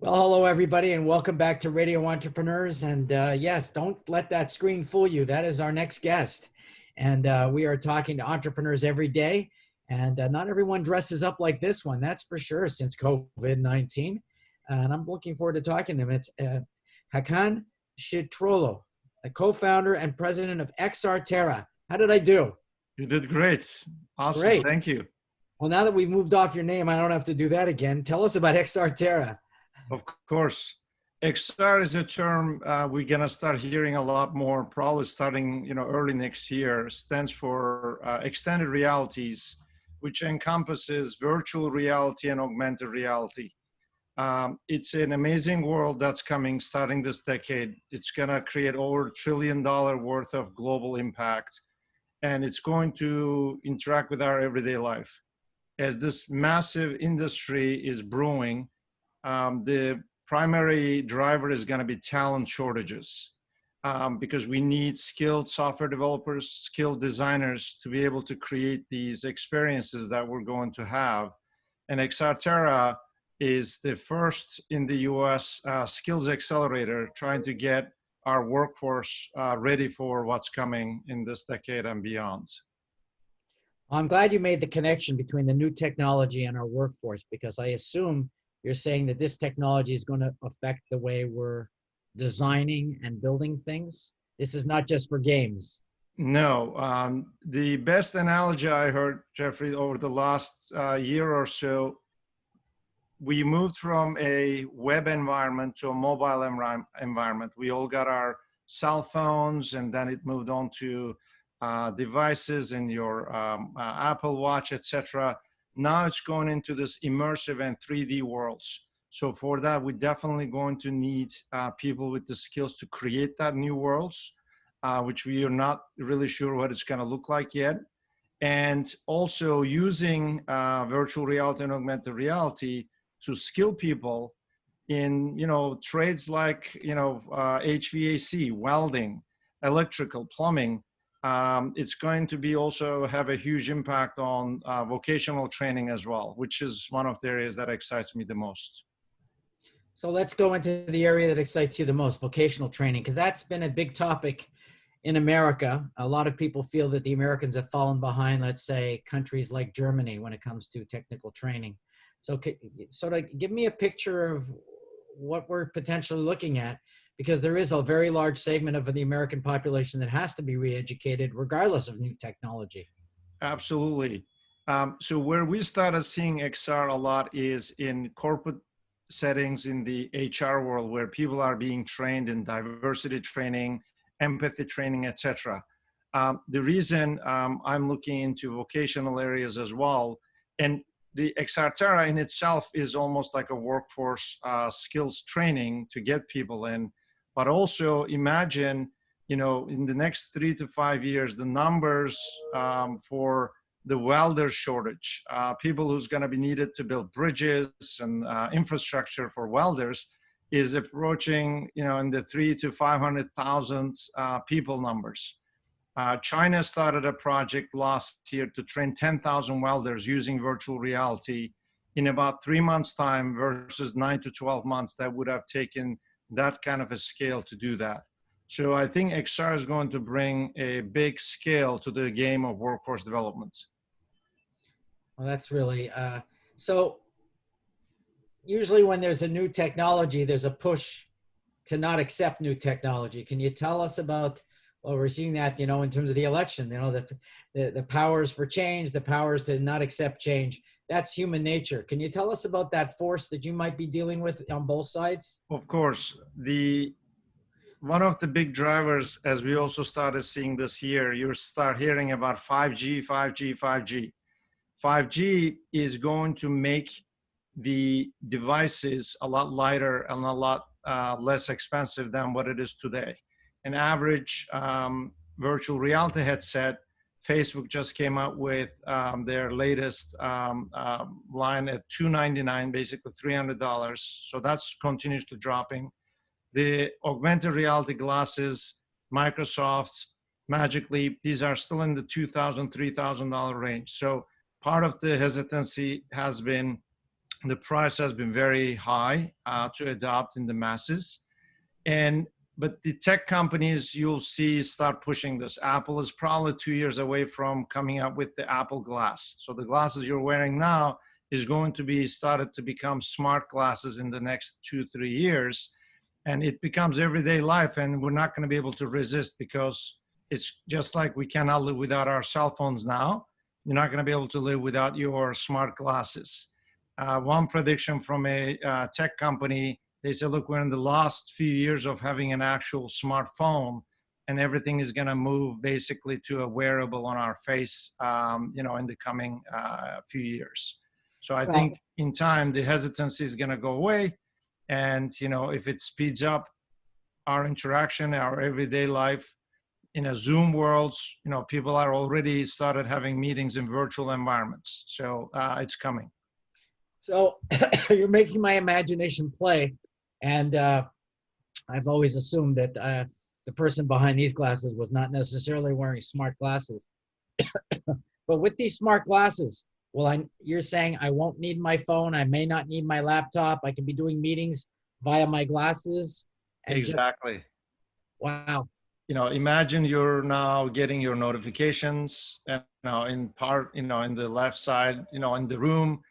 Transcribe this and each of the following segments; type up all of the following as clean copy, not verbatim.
Well, hello, everybody, and welcome back to Radio Entrepreneurs. And yes, don't let that screen fool you. That is our next guest. And we are talking to entrepreneurs every day. And not everyone dresses up like this one, that's for sure, since COVID-19. And I'm looking forward to talking to them. It's Hakan Satiroglu, the co-founder and president of XR Terra. How did I do? You did great. Awesome. Great. Thank you. Well, now that we've moved off your name, I don't have to do that again. Tell us about XR Terra. Of course. XR is a term we're going to start hearing a lot more, probably starting early next year. Stands for extended realities, which encompasses virtual reality and augmented reality. It's an amazing world that's coming starting this decade. It's going to create over $1 trillion worth of global impact, and it's going to interact with our everyday life. As this massive industry is brewing, the primary driver is going to be talent shortages because we need skilled software developers, skilled designers to be able to create these experiences that we're going to have. And XR Terra is the first in the US skills accelerator trying to get our workforce ready for what's coming in this decade and beyond. I'm glad you made the connection between the new technology and our workforce, because I assume you're saying that this technology is going to affect the way we're designing and building things. This is not just for games. No, the best analogy I heard, Jeffrey, over the last year or so, we moved from a web environment to a mobile environment. We all got our cell phones, and then it moved on to devices in your Apple Watch, etc. Now it's going into this immersive and 3D worlds. So for that, we're definitely going to need people with the skills to create that new worlds, which we are not really sure what it's going to look like yet. And also using virtual reality and augmented reality to skill people in, trades like, HVAC, welding, electrical, plumbing. It's going to be also have a huge impact on vocational training as well, which is one of the areas that excites me the most. So let's go into the area that excites you the most, vocational training, because that's been a big topic in America. A lot of people feel that the Americans have fallen behind, let's say, countries like Germany when it comes to technical training. So sort of give me a picture of what we're potentially looking at, because there is a very large segment of the American population that has to be re-educated regardless of new technology. Absolutely. So where we started seeing XR a lot is in corporate settings in the HR world, where people are being trained in diversity training, empathy training, etc. The reason I'm looking into vocational areas as well, and the XR Terra in itself is almost like a workforce skills training to get people in. But also imagine, in the next 3 to 5 years, the numbers for the welder shortage, people who's going to be needed to build bridges and infrastructure for welders is approaching, in the 300,000 to 500,000 people numbers. China started a project last year to train 10,000 welders using virtual reality in about 3 months' time versus 9 to 12 months that would have taken that kind of a scale to do that. So I think XR is going to bring a big scale to the game of workforce development. Well, that's really, so usually when there's a new technology, there's a push to not accept new technology. Can you tell us about, well, we're seeing that, in terms of the election, the powers for change, the powers to not accept change. That's human nature. Can you tell us about that force that you might be dealing with on both sides? Of course. One of the big drivers, as we also started seeing this year, you start hearing about 5G, 5G, 5G. 5G is going to make the devices a lot lighter and a lot less expensive than what it is today. An average virtual reality headset, Facebook just came out with their latest line at $299, basically $300. So that's continuously dropping. The augmented reality glasses, Microsoft, Magic Leap, these are still in the $2,000, $3,000 range. So part of the hesitancy has been The price has been very high to adopt in the masses. But the tech companies you'll see start pushing this. Apple is probably 2 years away from coming up with the Apple Glass. So the glasses you're wearing now is going to be started to become smart glasses in the next 2-3 years. And it becomes everyday life, and we're not going to be able to resist, because it's just like we cannot live without our cell phones now. You're not going to be able to live without your smart glasses. One prediction from a tech company, they said, look, we're in the last few years of having an actual smartphone, and everything is going to move basically to a wearable on our face, in the coming few years. So I Well, think in time, the hesitancy is going to go away. And, if it speeds up our interaction, our everyday life in a Zoom world, people are already started having meetings in virtual environments. So it's coming. so you're making my imagination play. And I've always assumed that the person behind these glasses was not necessarily wearing smart glasses. But with these smart glasses, you're saying I won't need my phone. I may not need my laptop. I can be doing meetings via my glasses. And Exactly. wow. Imagine you're now getting your notifications, and, in part, in the left side, in the room,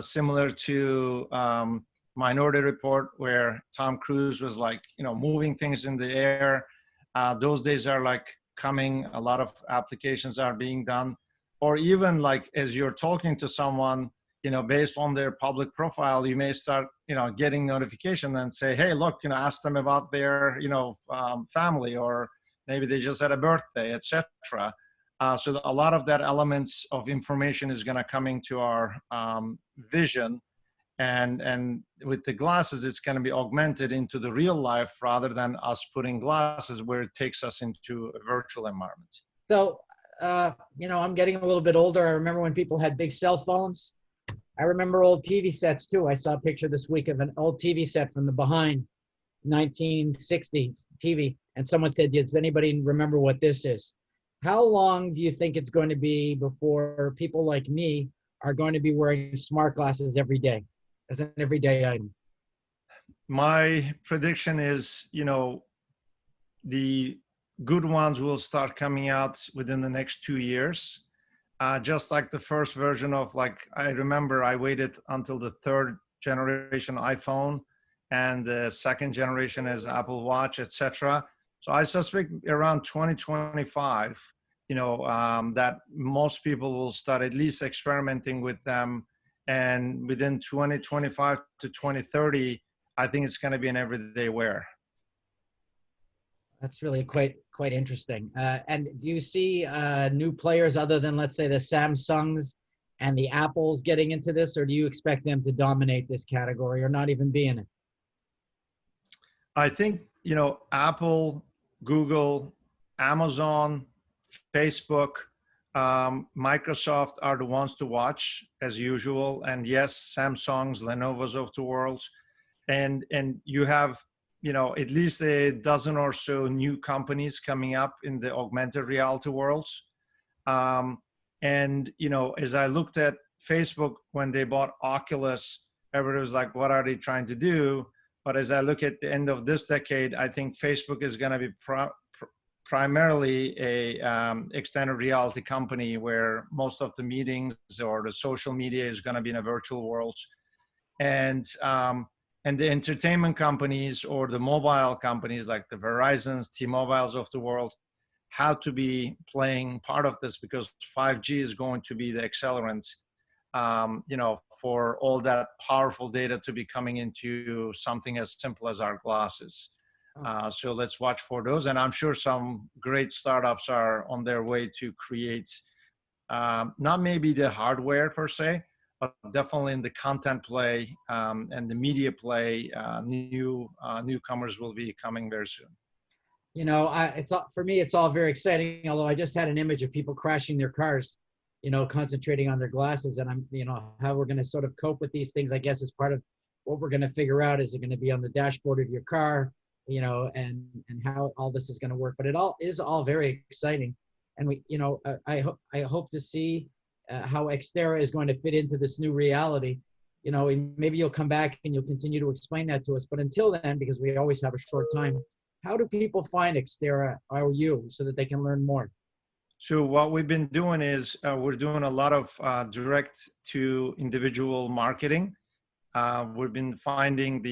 similar to Minority Report, where Tom Cruise was like, moving things in the air. Those days are like coming. A lot of applications are being done. Or even like as you're talking to someone, based on their public profile, you may start, getting notification and say, hey, look, ask them about their, family, or maybe they just had a birthday, etc. So a lot of that elements of information is going to come into our vision, and with the glasses, it's going to be augmented into the real life rather than us putting glasses where it takes us into a virtual environment. So, I'm getting a little bit older. I remember when people had big cell phones. I remember old TV sets too. I saw a picture this week of an old TV set from the behind 1960s TV. And someone said, does anybody remember what this is? How long do you think it's going to be before people like me are going to be wearing smart glasses every day as an everyday item? My prediction is, the good ones will start coming out within the next 2 years. Just like the first version of, I remember I waited until the third generation iPhone, and the second generation is Apple Watch, etc. So I suspect around 2025, that most people will start at least experimenting with them. And within 2025 to 2030, I think it's going to be an everyday wear. That's really quite interesting. And do you see new players other than, let's say, the Samsungs and the Apples getting into this, or do you expect them to dominate this category or not even be in it? I think, Apple, Google, Amazon, Facebook, Microsoft are the ones to watch as usual. And yes, Samsung's, Lenovo's of the world. And you have, at least a dozen or so new companies coming up in the augmented reality worlds. And, as I looked at Facebook when they bought Oculus, everybody was like, what are they trying to do? But as I look at the end of this decade, I think Facebook is going to be primarily a extended reality company, where most of the meetings or the social media is going to be in a virtual world. And the entertainment companies or the mobile companies like the Verizons, T-Mobiles of the world have to be playing part of this, because 5G is going to be the accelerant, for all that powerful data to be coming into something as simple as our glasses. So let's watch for those. And I'm sure some great startups are on their way to create, not maybe the hardware per se, but definitely in the content play and the media play, newcomers will be coming very soon. For me, it's all very exciting. Although I just had an image of people crashing their cars, concentrating on their glasses, and how we're going to sort of cope with these things, I guess, is part of what we're going to figure out. Is it going to be on the dashboard of your car, and how all this is going to work? But it all is very exciting, and I hope to see how XR Terra is going to fit into this new reality. you know, and maybe you'll come back and you'll continue to explain that to us. But until then, because we always have a short time, how do people find XTERRA or you so that they can learn more? So what we've been doing is we're doing a lot of direct to individual marketing. We've been finding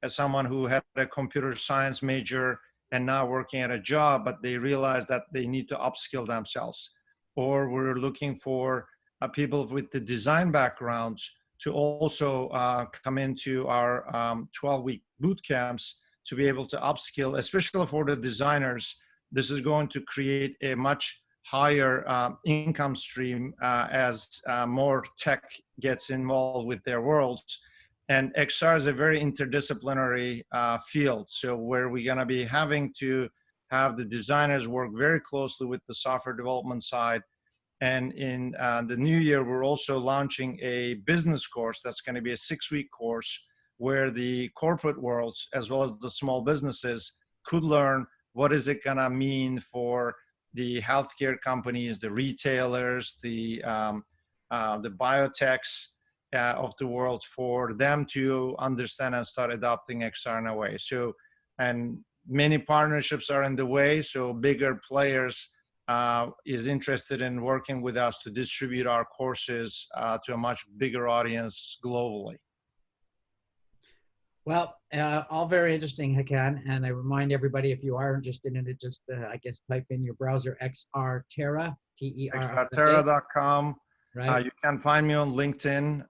as someone who had a computer science major and now working at a job, but they realize that they need to upskill themselves. Or we're looking for people with the design backgrounds to also come into our 12-week boot camps to be able to upskill, especially for the designers. This is going to create a much higher income stream as more tech gets involved with their worlds. And XR is a very interdisciplinary field. So where we're going to be having to have the designers work very closely with the software development side. And in the new year, we're also launching a business course that's going to be a 6-week course where the corporate worlds, as well as the small businesses, could learn what is it going to mean for the healthcare companies, the retailers, the biotechs of the world, for them to understand and start adopting XR in a way. So, and many partnerships are in the way. So bigger players is interested in working with us to distribute our courses to a much bigger audience globally. Well, all very interesting, Hakan. And I remind everybody, if you are interested in it, just, I guess, type in your browser XR Terra, Terra. XRterra.com. Right. You can find me on LinkedIn.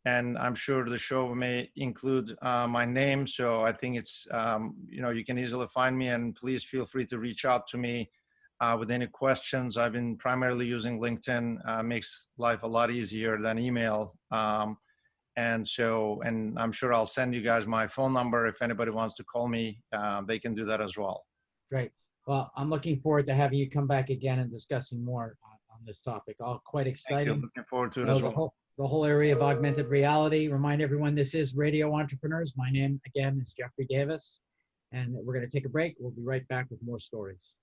And I'm sure the show may include my name. So I think it's, you can easily find me, and please feel free to reach out to me with any questions. I've been primarily using LinkedIn, makes life a lot easier than email. And I'm sure I'll send you guys my phone number. If anybody wants to call me, they can do that as well. Great. Well, I'm looking forward to having you come back again and discussing more on this topic. All quite exciting. Thank you. Looking forward to it as well. The whole area of augmented reality. Remind everyone, this is Radio Entrepreneurs. My name, again, is Jeffrey Davis. And we're going to take a break. We'll be right back with more stories.